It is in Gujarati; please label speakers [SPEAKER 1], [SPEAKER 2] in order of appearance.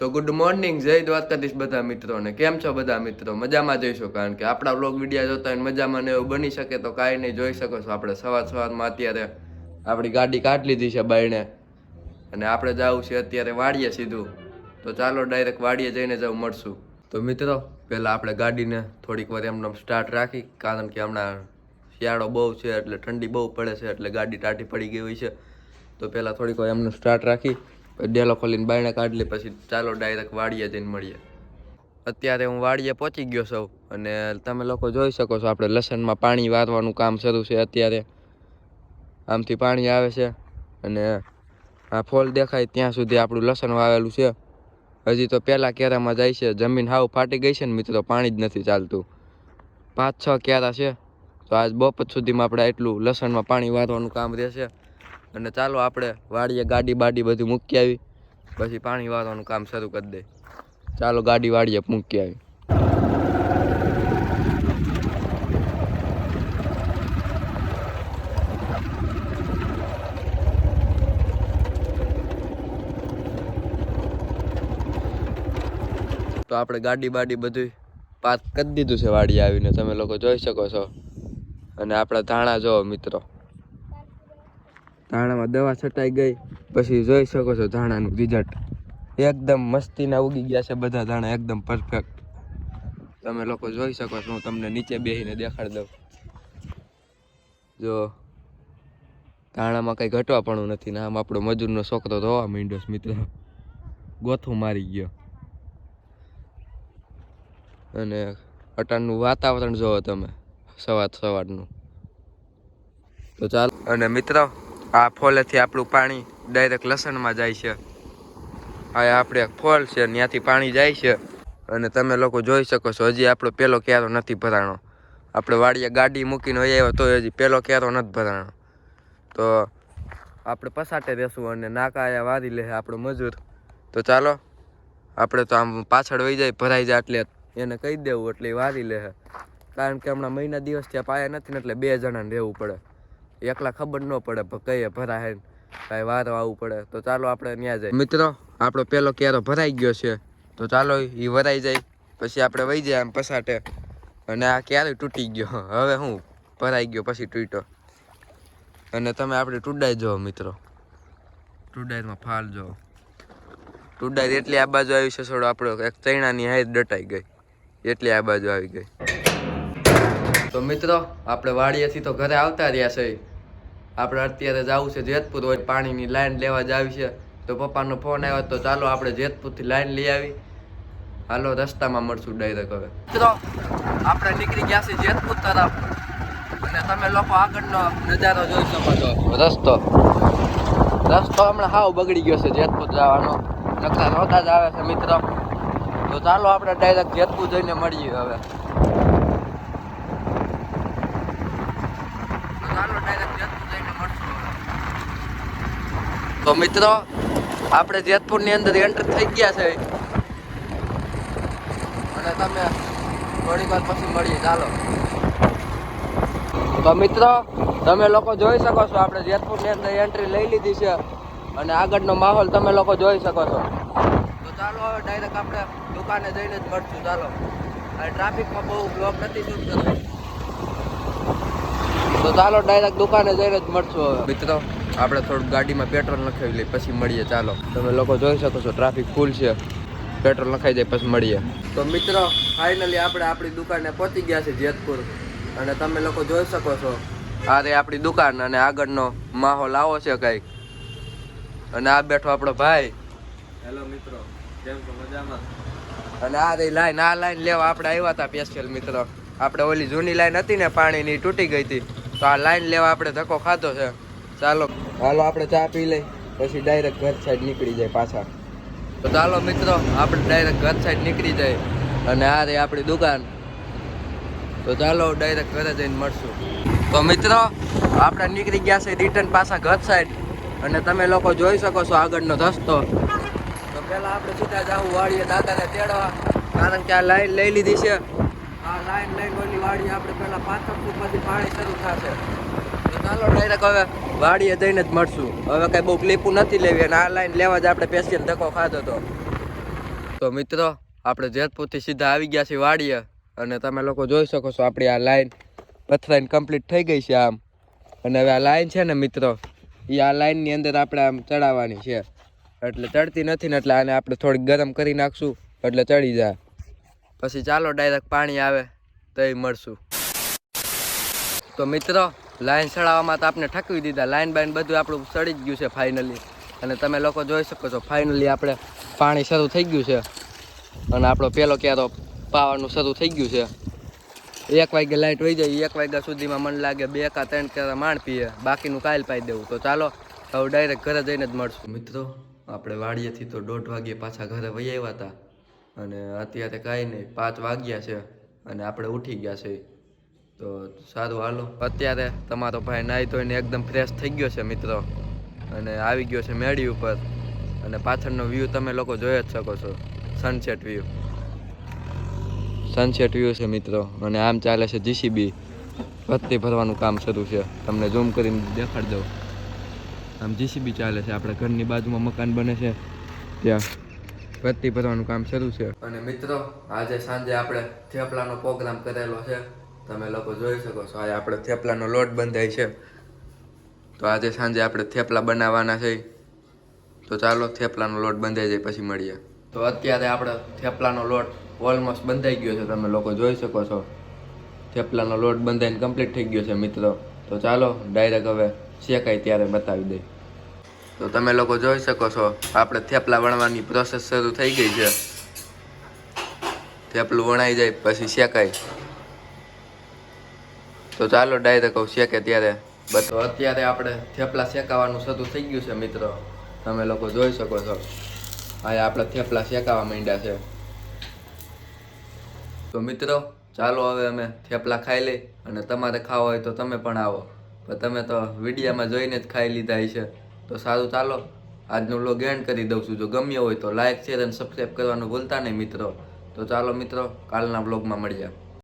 [SPEAKER 1] તો ગુડ મોર્નિંગ, જય દ્વારકાધીશ બધા મિત્રોને. કેમ છો બધા મિત્રો? મજામાં જઈશું, કારણ કે આપણા વ્લોગ વિડીયો જોતા હોય મજામાં ને એવું બની શકે તો કાંઈ નહીં. જોઈ શકો છો આપણે સવારમાં અત્યારે આપણી ગાડી કાઢી લીધી છે બાયણે, અને આપણે જવું છે અત્યારે વાડીએ સીધું. તો ચાલો ડાયરેક્ટ વાડીએ જઈને જવું મળશું. તો મિત્રો પહેલાં આપણે ગાડીને થોડીક વાર એમને સ્ટાર્ટ રાખી, કારણ કે હમણાં શિયાળો બહુ છે એટલે ઠંડી બહુ પડે છે એટલે ગાડી ટાઢી પડી ગઈ હોય છે. તો પહેલાં થોડીક વાર એમને સ્ટાર્ટ રાખી ડેલો ખોલીને બાયણે કાઢી લે, પછી ચાલો ડાયરેક્ટ વાડીએ જઈને મળીએ. અત્યારે હું વાડીએ પહોંચી ગયો છું અને તમે લોકો જોઈ શકો છો આપણે લસણમાં પાણી વારવાનું કામ શરૂ છે અત્યારે. આમથી પાણી આવે છે અને આ ફોલ દેખાય ત્યાં સુધી આપણું લસણ વાવેલું છે. હજી તો પહેલાં કેરામાં જાય છે, જમીન હાવ ફાટી ગઈ છે ને મિત્રો, પાણી જ નથી ચાલતું. 5-6 કેરા છે, તો આજ બપોર સુધીમાં આપણે એટલું લસણમાં પાણી વારવાનું કામ રહેશે. અને ચાલો આપણે વાડીએ ગાડી બાડી બધું મૂકી આવી, પછી પાણી વારવાનું કામ શરૂ કરી દે. ચાલો ગાડી વાડીએ મૂકી આવી. તો આપણે ગાડી બાડી બધું પાર્ક કરી દીધું છે વાડીએ આવીને, તમે લોકો જોઈ શકો છો. અને આપણા ધાણા જોવો મિત્રો, ધાણામાં દવા છટાઈ ગઈ, પછી જોઈ શકો છો ધાણાનું રિઝલ્ટ એકદમ મસ્તીના ઉગી ગયા છે બધા ધાણા, એકદમ પરફેક્ટ. તમે લોકો જોઈ શકો છો, હું તમને નીચે બેસીને દેખાડી દઉં. જો ધાણામાં કંઈ ઘટવાપણું નથી ને આમ આપણો મજૂરનો છોકરો રોવા માંડ્યો છે મિત્રો, ગોથું મારી ગયો. અને અટાણનું વાતાવરણ જોવો તમે, સવારનું. તો ચાલો, અને મિત્રો આ ફોલેથી આપણું પાણી ડાયરેક્ટ લસણમાં જાય છે. આ આપણે ફોલ છે, ત્યાંથી પાણી જાય છે. અને તમે લોકો જોઈ શકો છો હજી આપણો પહેલો ક્યારો નથી ભરાણો. આપણે વાડીએ ગાડી મૂકીને વહી આવ્યો તો હજી પહેલો ક્યારો નથી ભરાણો. તો આપણે પસાટે રહેશું અને નાકા આયા વારી લે આપણો મજૂર. તો ચાલો આપણે તો આમ પાછળ વહી જાય, ભરાઈ જાય એટલે એને કહી દેવું એટલે એ વારી લે. કારણ કે હમણાં મહિના દિવસ ત્યાં પાયા નથી ને એટલે 2 જણાને રહેવું પડે, એકલા ખબર ન પડે કઈએ ભરાય કાંઈ વારો આવવું પડે. તો ચાલો આપણે ત્યાં જાય. મિત્રો આપણો પહેલો ક્યારો ભરાઈ ગયો છે, તો ચાલો એ ભરાઈ જાય પછી આપણે વહી જાય આમ પસાટે. અને આ ક્યારે તૂટી ગયો, હવે હું ભરાઈ ગયો પછી તૂટ્યો. અને તમે આપણે ટુડાઈ જોવો મિત્રો, ટુડાઈમાં ફાલ જોવો. ટુડાઈ એટલી આ બાજુ આવી છે, થોડો આપણો એક ચૈણાની હાઈટ દટાઈ ગઈ એટલી આ બાજુ આવી ગઈ. તો મિત્રો આપણે વાડીએથી તો ઘરે આવતા રહ્યા છે. આપણે અત્યારે જવું છે જેતપુર, હોય પાણીની લાઈન લેવા જ આવી છે. તો પપ્પાનો ફોન આવ્યો, તો ચાલો આપણે જેતપુરથી લાઈન લઈ આવી. હાલો રસ્તામાં મળશું ડાયરેક્ટ. હવે મિત્રો આપણે નીકળી ગયા છે જેતપુર તરફ, અને તમે લોકો આગળનો નજારો જોઈ શકો છો. રસ્તો હમણાં હાવ બગડી ગયો છે જેતપુર જવાનો, નકરા રોતા જ આવે છે મિત્રો. તો ચાલો આપણે ડાયરેક્ટ જેતપુર જઈને મળીએ. હવે તો મિત્રો આપણે જેતપુરની અંદર એન્ટર થઈ ગયા છે, અને તમે થોડી વાર પછી મળીએ. ચાલો. તો મિત્રો તમે લોકો જોઈ શકો છો આપણે જેતપુરની અંદર એન્ટ્રી લઈ લીધી છે, અને આગળનો માહોલ તમે લોકો જોઈ શકો છો. તો ચાલો હવે ડાયરેક્ટ આપણે દુકાને જઈને જ મળશું. ચાલો, આ ટ્રાફિકમાં બહુ બ્લોક નથી શૂટ કરવી, તો ચાલો ડાયરેક્ટ દુકાને જઈને જ મળશું. હવે મિત્રો આપણે થોડુંક ગાડીમાં પેટ્રોલ નખાવી લઈએ પછી મળીએ. ચાલો, તમે લોકો જોઈ શકો છો ટ્રાફિક ફૂલ છે, પેટ્રોલ નખાઈ જાય પછી મળીએ. તો મિત્રો ફાઇનલી આપણે આપણી દુકાને પહોંચી ગયા છે જેતપુર, અને તમે લોકો જોઈ શકો છો આ રે આપણી દુકાન, અને આગળનો માહોલ આવો છે કંઈક. અને આ બેઠો આપણો ભાઈ.
[SPEAKER 2] હેલો મિત્રો, કેમ છો? મજામાં.
[SPEAKER 1] અને આ રહી લાઈન, આ લાઈન લેવા આપણે આવ્યા હતા સ્પેશિયલ મિત્રો. આપણે ઓલી જૂની લાઈન હતી ને પાણીની, તૂટી ગઈ હતી, તો આ લાઈન લેવા આપણે ધક્કો ખાધો છે. ચાલો હાલો આપણે ચા પી લઈ, પછી ડાયરેક્ટ ઘર સાઈડ નીકળી જાય પાછા. તો ચાલો મિત્રો આપણે ડાયરેક્ટ ઘર સાઈડ નીકળી જાય, અને આ રહી આપણી દુકાન. તો ચાલો ડાયરેક્ટ ઘરે જઈને મળશું. તો મિત્રો આપણે નીકળી ગયા છે રિટર્ન પાછા ઘર સાઈડ, અને તમે લોકો જોઈ શકો છો આગળનો રસ્તો. તો પહેલાં આપણે સીધા જવું વાડીએ દાદાને તેડવા, કારણ કે આ લાઈન લઈ લીધી છે. આ લાઈન લઈને ઓલી વાડી આપણે પહેલાં 5 ફૂટ પછી પાણી શરૂ થશે. તો ચાલો ડાયરેક્ટ હવે વાડીએ જઈને જ મળશું. હવે કાંઈ બહુ ક્લિપું નથી લેવી, અને આ લાઈન લેવા જ આપણે સ્પેશિયલ ધક્કો ખાધો હતો. તો મિત્રો આપણે જેતપુરથી સીધા આવી ગયા છીએ વાડીએ અને તમે લોકો જોઈ શકો છો આપણી આ લાઈન પથરાઈને કમ્પ્લીટ થઈ ગઈ છે આમ. અને હવે આ લાઈન છે ને મિત્રો એ આ લાઈનની અંદર આપણે આમ ચડાવવાની છે, એટલે ચડતી નથી ને એટલે આને આપણે થોડીક ગરમ કરી નાખશું એટલે ચડી જાય. પછી ચાલો ડાયરેક્ટ પાણી આવે તો એ મળશું. તો મિત્રો લાઈન ચડાવવામાં તો આપણે ઠકવી દીધા, લાઈન બાઈન બધું આપણું ચડી જ ગયું છે ફાઇનલી. અને તમે લોકો જોઈ શકો છો ફાઇનલી આપણે પાણી શરૂ થઈ ગયું છે અને આપણો પહેલો ક્યારો પાવાનું શરૂ થઈ ગયું છે. 1 વાગે લાઇટ વહી જાય, 1 વાગ્યા સુધીમાં મને લાગે 2 કે 3 ક્યારા માણ પીએ, બાકીનું કાલ પાઈ દેવું. તો ચાલો હવે ડાયરેક્ટ ઘરે જઈને જ મળશું. મિત્રો આપણે વાડીએથી તો 1:30 વાગે પાછા ઘરે વહી આવ્યા હતા અને અત્યારે કાંઈ નહીં 5 વાગ્યા છે અને આપણે ઉઠી ગયા છે. તો સારું હાલો, અત્યારે તમારો ભાઈ નાહી ધોઈને એકદમ ફ્રેશ થઈ ગયો છે મિત્રો અને આવી ગયો છે મેડી ઉપર. અને પાછળનો વ્યૂ તમે લોકો જોઈ જ શકો છો, સનસેટ વ્યૂ છે મિત્રો. અને આમ ચાલે છે જીસીબી, ભત્તી ભરવાનું કામ શરૂ છે. તમને ઝૂમ કરીને દેખાડી દઉં, આમ જીસીબી ચાલે છે. આપણે ઘરની બાજુમાં મકાન બને છે ત્યાં ભત્તી ભરવાનું કામ શરૂ છે. અને મિત્રો આજે સાંજે આપણે થેપલાનો પ્રોગ્રામ કરેલો છે, તમે લોકો જોઈ શકો છો. આ આપણે થેપલાનો લોટ બંધાય છે, તો આજે સાંજે આપણે થેપલા બનાવવાના છે. તો ચાલો થેપલાનો લોટ બંધાઈ જાય પછી મળીએ. તો અત્યારે આપણે થેપલાનો લોટ ઓલમોસ્ટ બંધાઈ ગયો છે, તમે લોકો જોઈ શકો છો. થેપલાનો લોટ બંધાઈને કમ્પ્લીટ થઈ ગયો છે મિત્રો. તો ચાલો ડાયરેક્ટ હવે શેકાય ત્યારે બતાવી દઈ. તો તમે લોકો જોઈ શકો છો આપણે થેપલા વણવાની પ્રોસેસ શરૂ થઈ ગઈ છે. થેપલું વણાઈ જાય પછી શેકાય. તો ચાલો ડાયરેક્ટ કહું શેકે ત્યારે. તો અત્યારે આપણે થેપલા શેકાવાનું શરૂ થઈ ગયું છે મિત્રો, તમે લોકો જોઈ શકો છો. આ આપણે થેપલા શેકાવા માંડ્યા છે. તો મિત્રો ચાલો હવે અમે થેપલા ખાઈ લઈ, અને તમારે ખાવા હોય તો તમે પણ આવો. પણ તમે તો વિડીયામાં જોઈને જ ખાઈ લીધા છે. તો સારું ચાલો આજનો વ્લોગ એન્ડ કરી દઉં છું. જો ગમ્યો હોય તો લાઈક, શેર અને સબસ્ક્રાઈબ કરવાનું ભૂલતા નહીં મિત્રો. તો ચાલો મિત્રો કાલના વ્લોગમાં મળીએ.